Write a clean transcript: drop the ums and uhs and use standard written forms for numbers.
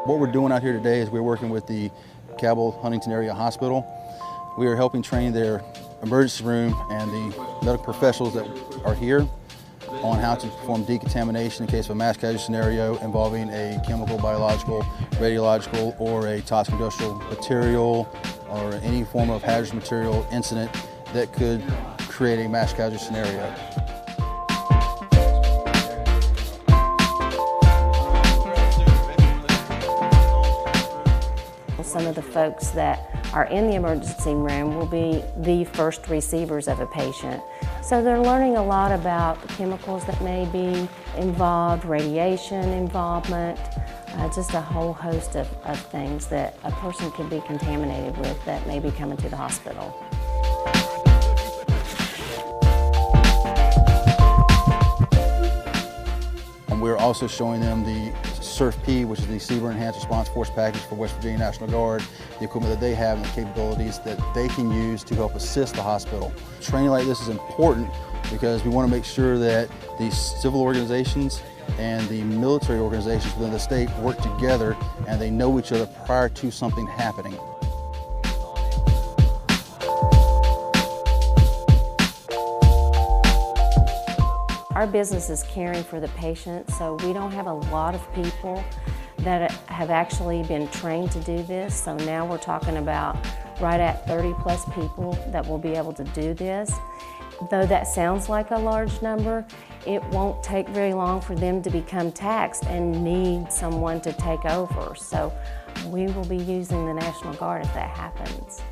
What we're doing out here today is we're working with the Cabell-Huntington area hospital. We are helping train their emergency room and the medical professionals that are here on how to perform decontamination in case of a mass casualty scenario involving a chemical, biological, radiological, or a toxic industrial material or any form of hazardous material incident that could create a mass casualty scenario. Some of the folks that are in the emergency room will be the first receivers of a patient. So they're learning a lot about the chemicals that may be involved, radiation involvement, just a whole host of things that a person could be contaminated with that may be coming to the hospital. And we're also showing them the CERFP, which is the CBRNE Enhanced Response Force Package for West Virginia National Guard, the equipment that they have and the capabilities that they can use to help assist the hospital. Training like this is important because we want to make sure that the civil organizations and the military organizations within the state work together and they know each other prior to something happening. Our business is caring for the patient, so we don't have a lot of people that have actually been trained to do this. So now we're talking about right at 30 plus people that will be able to do this. Though that sounds like a large number, it won't take very long for them to become taxed and need someone to take over. So we will be using the National Guard if that happens.